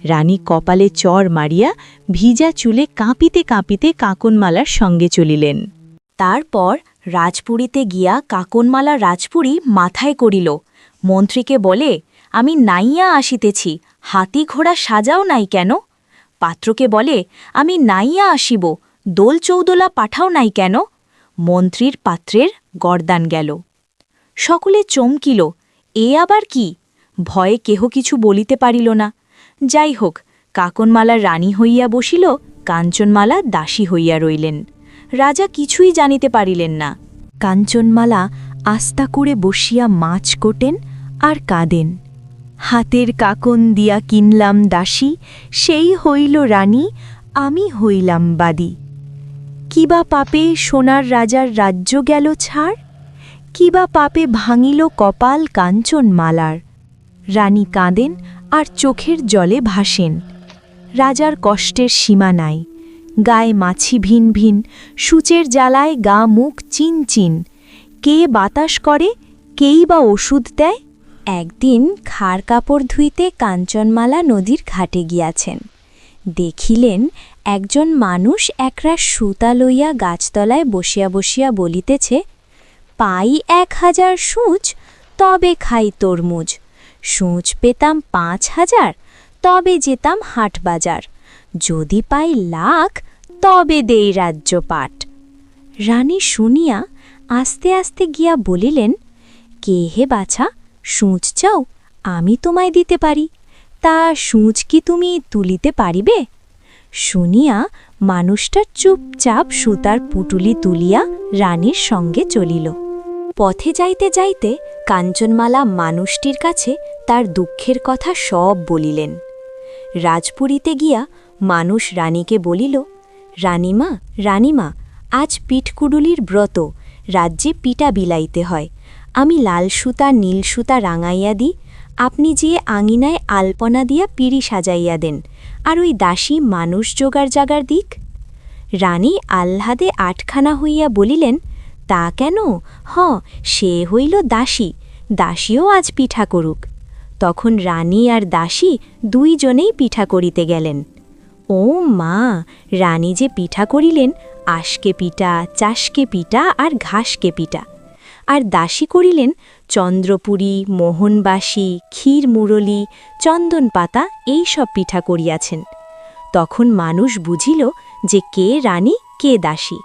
রানী কপালে চর মারিয়া ভিজা চুলে কাঁপিতে কাঁপিতে কাকনমালার সঙ্গে চলিলেন। তারপর রাজপুরীতে গিয়া কাকনমালা রাজপুরী মাথায় করিল, মন্ত্রীকে বলে, আমি নাইয়া আসিতেছি, হাতি ঘোড়া সাজাও নাই কেন? পাত্রকে বলে, আমি নাইয়া আসিব, দোল চৌদোলা পাঠাও নাই কেন? মন্ত্রীর পাত্রের গরদান গেল। সকলে চমকিল, এ আবার কি? ভয়ে কেহ কিছু বলিতে পারিল না। যাই হোক, কাকনমালা রানী হইয়া বসিল, কাঞ্চনমালা দাসী হইয়া রইলেন। রাজা কিছুই জানিতে পারিলেন না। কাঞ্চনমালা আস্তা করে বসিয়া মাছ কোটেন আর কাঁদেন। হাতের কাকন দিয়া কিনলাম দাসী, সেই হইল রানী, আমি হইলাম বাদী। কিবা পাপে সোনার রাজার রাজ্য গেল ছাড়, কিবা পাপে ভাঙিল কপাল কাঞ্চনমালার। রানী কাঁদেন আর চোখের জলে ভাসেন। রাজার কষ্টের সীমা নাই, গায়ে মাছি ভিন ভিন, সূচের জ্বালায় গা মুখ চিন চিন। কে বাতাস করে, কেই বা ওষুধ দেয়। একদিন খাড় কাপড় ধুইতে কাঞ্চনমালা নদীর ঘাটে গিয়াছেন। দেখিলেন একজন মানুষ একরা সুতা লইয়া গাছতলায় বসিয়া বসিয়া বলিতেছে, পাই 1000 সূচ, তবে খাই তরমুজ। সূচ পেতাম 5000, তবে যেতাম হাট বাজার। যদি পাই লাখ, তবে দেই রাজ্যপাট। রানী শুনিয়া আস্তে আস্তে গিয়া বলিলেন, কে হে বাছা, সূচ চাও? আমি তোমায় দিতে পারি। তা সূচ কি তুমি তুলিতে পারিবে? শুনিয়া মানুষটা চুপচাপ সুতার পুটুলি তুলিয়া রানীর সঙ্গে চলিল। পথে যাইতে যাইতে কাঞ্চনমালা মানুষটির কাছে তার দুঃখের কথা সব বলিলেন। রাজপুরীতে গিয়া মানুষ রানীকে বলিল, রানীমা রানীমা, আজ পিঠকুডুলির ব্রত, রাজ্যে পিঠা বিলাইতে হয়। আমি লাল সুতা নীল সুতা রাঙাইয়া দিই, আপনি যেয়ে আঙিনায় আলপনা দিয়া পিড়ি সাজাইয়া দেন, আর ওই দাসী মানুষ জোগাড় জাগার দিক। রানী আহ্লাদে আটখানা হইয়া বলিলেন, তা কেন, সে হইল দাসী, দাসীও আজ পিঠা করুক। তখন রানী আর দাসী দুইজনেই পিঠা করিতে গেলেন। ও মা, রানী যে পিঠা করিলেন আশকে পিঠা, চাষকে পিঠা আর ঘাসকে পিঠা, আর দাসী করিলেন চন্দ্রপুরী, মোহনবাসী, ক্ষীর মুরলি, চন্দন পাতা, এই সব পিঠা করিয়াছেন। তখন মানুষ বুঝিল যে কে রানী কে দাসী।